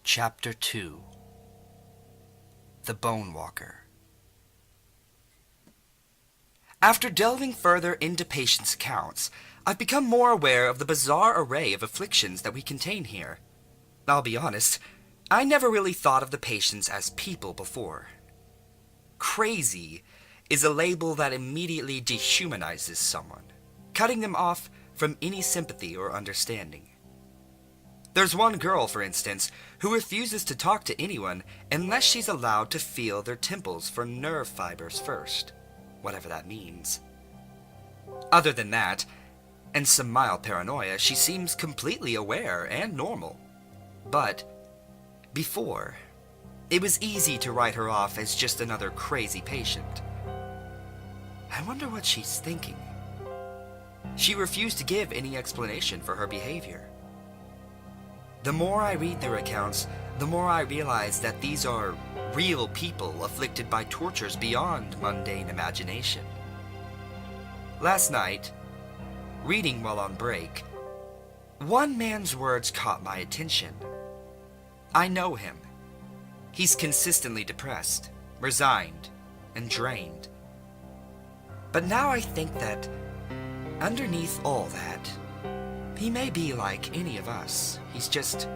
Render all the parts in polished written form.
Chapter 2. The Bonewalker. After delving further into patients' accounts, I've become more aware of the bizarre array of afflictions that we contain here. I'll be honest, I never really thought of the patients as people before. Crazy is a label that immediately dehumanizes someone, cutting them off from any sympathy or understanding. There's one girl, for instance, who refuses to talk to anyone unless she's allowed to feel their temples for nerve fibers first, whatever that means. Other than that, and some mild paranoia, she seems completely aware and normal. But before, it was easy to write her off as just another crazy patient. I wonder what she's thinking. She refused to give any explanation for her behavior. The more I read their accounts, the more I realize that these are real people afflicted by tortures beyond mundane imagination. Last night, reading while on break, one man's words caught my attention. I know him. He's consistently depressed, resigned, and drained. But now I think that, underneath all that, he may be like any of us. He's just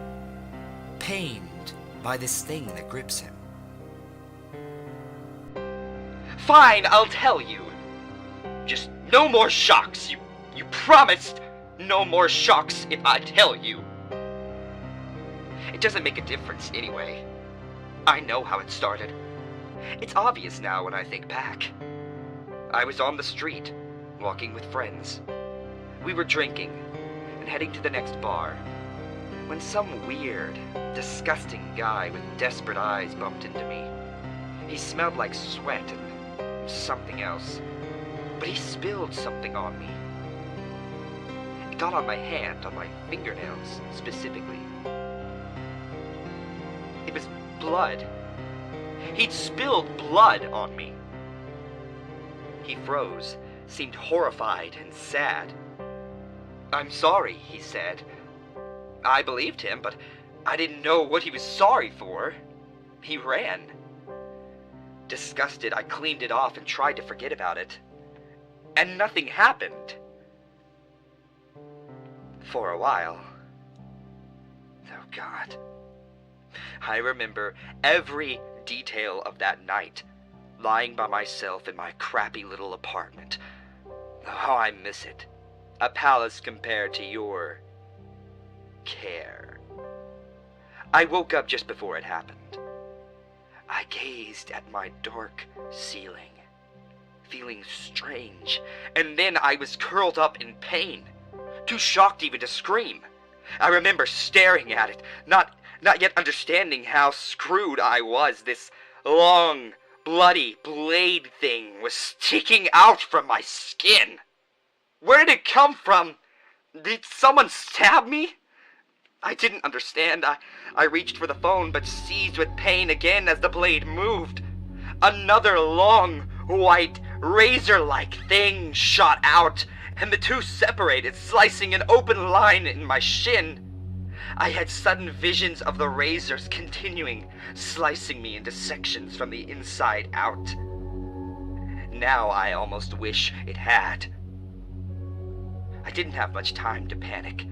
pained by this thing that grips him. Fine, I'll tell you. Just no more shocks. You promised no more shocks if I tell you. It doesn't make a difference anyway. I know how it started. It's obvious now when I think back. I was on the street, walking with friends. We were drinking and heading to the next bar, when some weird, disgusting guy with desperate eyes bumped into me. He smelled like sweat and something else, but he spilled something on me. It got on my hand, on my fingernails, specifically. It was blood. He'd spilled blood on me. He froze, seemed horrified and sad. "I'm sorry," he said. I believed him, but I didn't know what he was sorry for. He ran. Disgusted, I cleaned it off and tried to forget about it. And nothing happened. For a while. Oh, God. I remember every detail of that night, lying by myself in my crappy little apartment. Oh, how I miss it. A palace compared to your care. I woke up just before it happened. I gazed at my dark ceiling, feeling strange, and then I was curled up in pain, too shocked even to scream. I remember staring at it, not yet understanding how screwed I was. This long, bloody blade thing was sticking out from my skin. Where did it come from? Did someone stab me? I didn't understand. I reached for the phone, but seized with pain again as the blade moved. Another long, white, razor-like thing shot out, and the two separated, slicing an open line in my shin. I had sudden visions of the razors continuing, slicing me into sections from the inside out. Now I almost wish it had. I didn't have much time to panic.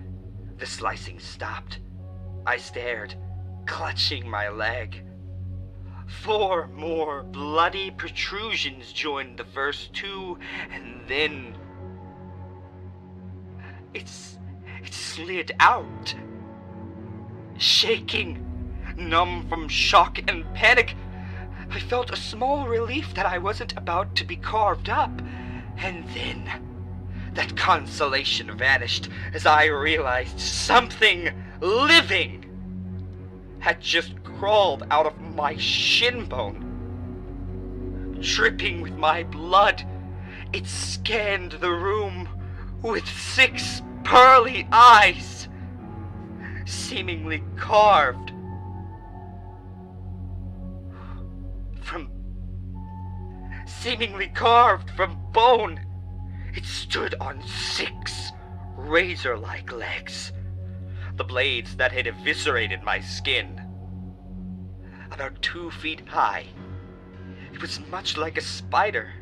The slicing stopped. I stared, clutching my leg. 4 more bloody protrusions joined the first 2, and then it slid out. Shaking, numb from shock and panic, I felt a small relief that I wasn't about to be carved up, and then that consolation vanished as I realized something living had just crawled out of my shin bone. Dripping with my blood, it scanned the room with 6 pearly eyes, seemingly carved seemingly carved from bone. It stood on 6 razor-like legs, the blades that had eviscerated my skin. About 2 feet high, it was much like a spider.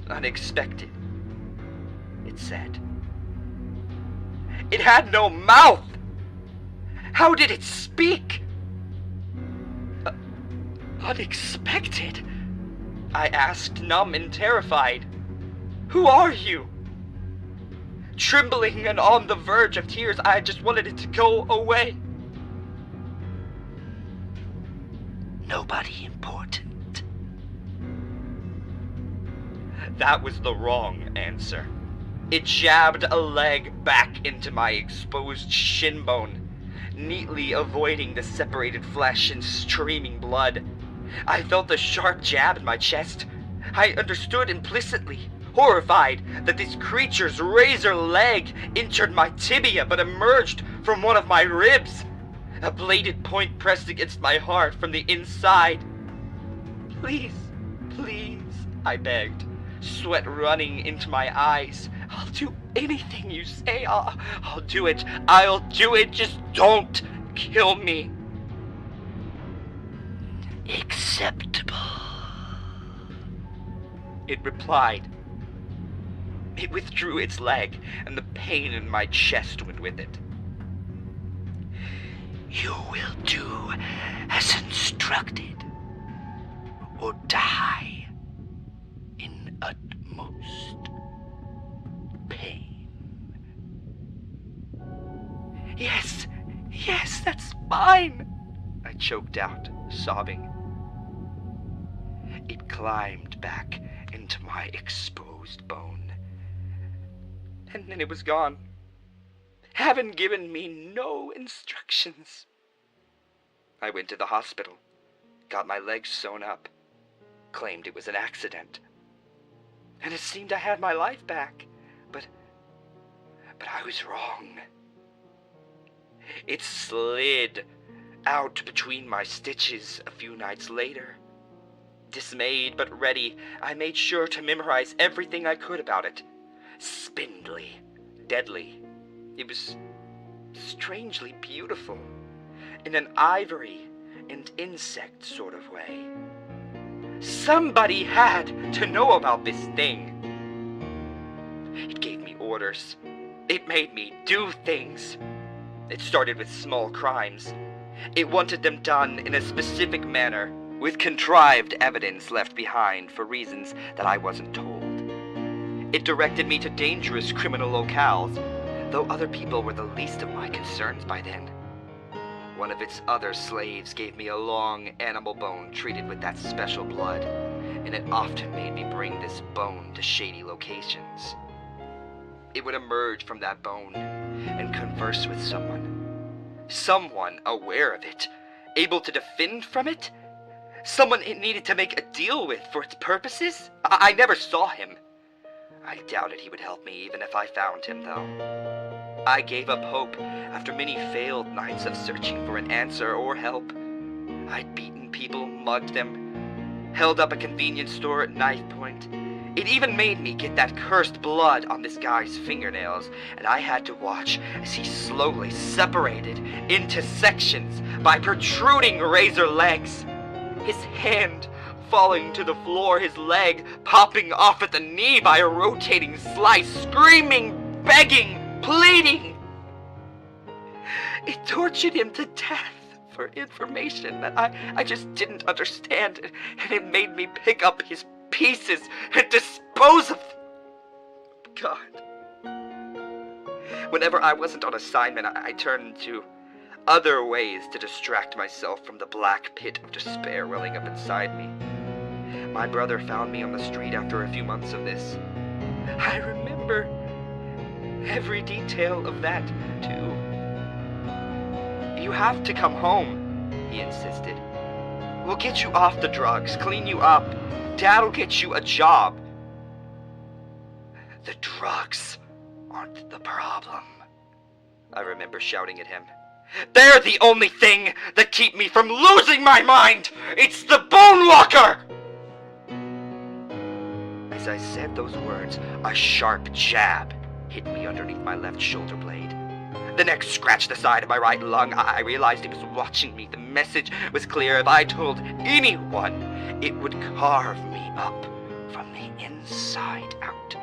Unexpected, it said. It had no mouth! How did it speak? Unexpected? I asked, numb and terrified. Who are you? Trembling and on the verge of tears, I just wanted it to go away. Nobody important. That was the wrong answer. It jabbed a leg back into my exposed shin bone, neatly avoiding the separated flesh and streaming blood. I felt the sharp jab in my chest. I understood implicitly, horrified, that this creature's razor leg entered my tibia but emerged from one of my ribs. A bladed point pressed against my heart from the inside. Please, please, I begged, sweat running into my eyes. I'll do anything you say. I'll do it. I'll do it. Just don't kill me. Acceptable, it replied. It withdrew its leg, and the pain in my chest went with it. You will do as instructed, or die in utmost pain. Yes, that's fine, I choked out, sobbing. It climbed back into my exposed bone, and then it was gone, having given me no instructions. I went to the hospital, got my legs sewn up, claimed it was an accident, and it seemed I had my life back, but I was wrong. It slid out between my stitches a few nights later. Dismayed but ready, I made sure to memorize everything I could about it. Spindly, deadly. It was strangely beautiful, in an ivory and insect sort of way. Somebody had to know about this thing. It gave me orders. It made me do things. It started with small crimes. It wanted them done in a specific manner, with contrived evidence left behind for reasons that I wasn't told. It directed me to dangerous criminal locales, though other people were the least of my concerns by then. One of its other slaves gave me a long animal bone treated with that special blood, and it often made me bring this bone to shady locations. It would emerge from that bone and converse with someone aware of it, able to defend from it, someone it needed to make a deal with for its purposes. I never saw him. I doubted he would help me even if I found him, though. I gave up hope after many failed nights of searching for an answer or help. I'd beaten people, mugged them, held up a convenience store at knife point. It even made me get that cursed blood on this guy's fingernails, and I had to watch as he slowly separated into sections by protruding razor legs. His hand falling to the floor, his leg popping off at the knee by a rotating slice, screaming, begging, pleading. It tortured him to death for information that I just didn't understand, and it made me pick up his pieces and dispose of them. God. Whenever I wasn't on assignment, I turned to other ways to distract myself from the black pit of despair welling up inside me. My brother found me on the street after a few months of this. I remember every detail of that, too. You have to come home, he insisted. We'll get you off the drugs, clean you up. Dad'll get you a job. The drugs aren't the problem, I remember shouting at him. They're the only thing that keep me from losing my mind! It's the Bonewalker! As I said those words, a sharp jab hit me underneath my left shoulder blade. The next scratched the side of my right lung. I realized he was watching me. The message was clear. If I told anyone, it would carve me up from the inside out.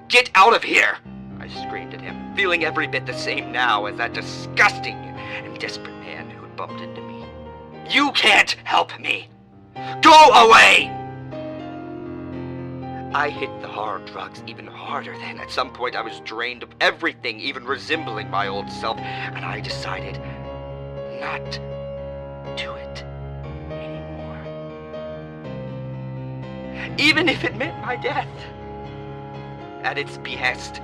"Get out of here!" I screamed at him, feeling every bit the same now as that disgusting and desperate man who had bumped into me. "You can't help me! Go away!" I hit the hard drugs even harder then. At some point I was drained of everything even resembling my old self, and I decided not to do it anymore. Even if it meant my death. At its behest,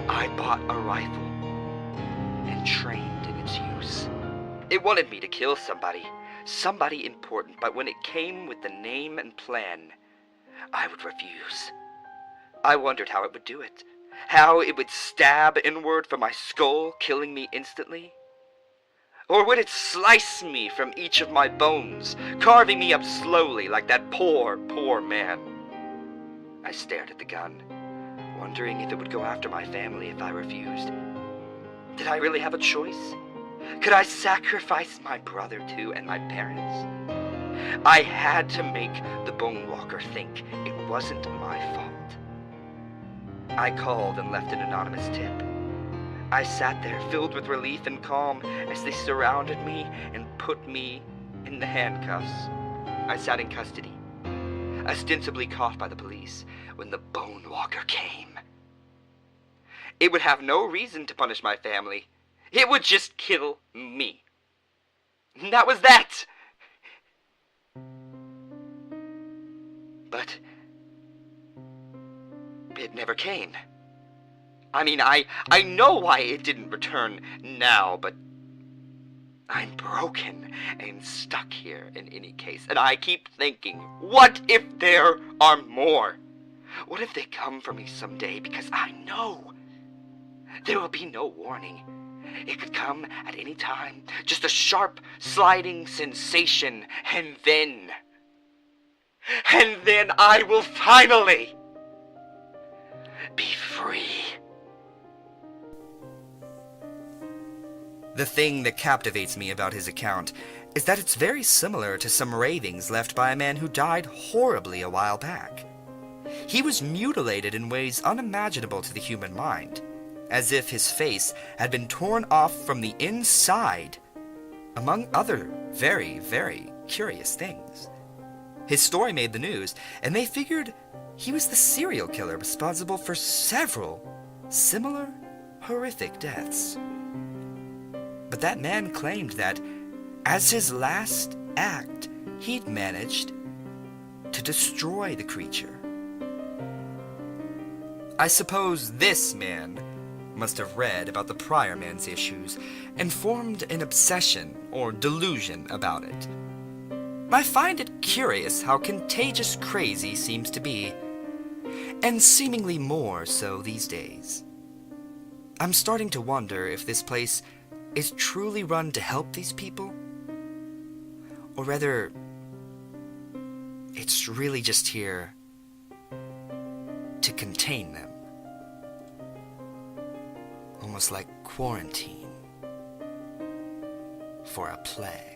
I bought a rifle and trained in its use. It wanted me to kill somebody important, but when it came with the name and plan, I would refuse. I wondered how it would do it. How it would stab inward from my skull, killing me instantly. Or would it slice me from each of my bones, carving me up slowly like that poor, poor man? I stared at the gun, wondering if it would go after my family if I refused. Did I really have a choice? Could I sacrifice my brother too, and my parents? I had to make the Bonewalker think it wasn't my fault. I called and left an anonymous tip. I sat there filled with relief and calm as they surrounded me and put me in the handcuffs. I sat in custody, ostensibly caught by the police, when the Bonewalker came. It would have no reason to punish my family. It would just kill me. And that was that! But it never came. I mean, I know why it didn't return now, but I'm broken and stuck here in any case. And I keep thinking, what if there are more? What if they come for me someday? Because I know there will be no warning. It could come at any time. Just a sharp, sliding sensation, and then I will finally be free. The thing that captivates me about his account is that it's very similar to some ravings left by a man who died horribly a while back. He was mutilated in ways unimaginable to the human mind, as if his face had been torn off from the inside, among other very, very curious things. His story made the news, and they figured he was the serial killer responsible for several similar horrific deaths. But that man claimed that, as his last act, he'd managed to destroy the creature. I suppose this man must have read about the prior man's issues and formed an obsession or delusion about it. I find it curious how contagious crazy seems to be, and seemingly more so these days. I'm starting to wonder if this place is truly run to help these people, or rather, it's really just here to contain them. Almost like quarantine for a plague.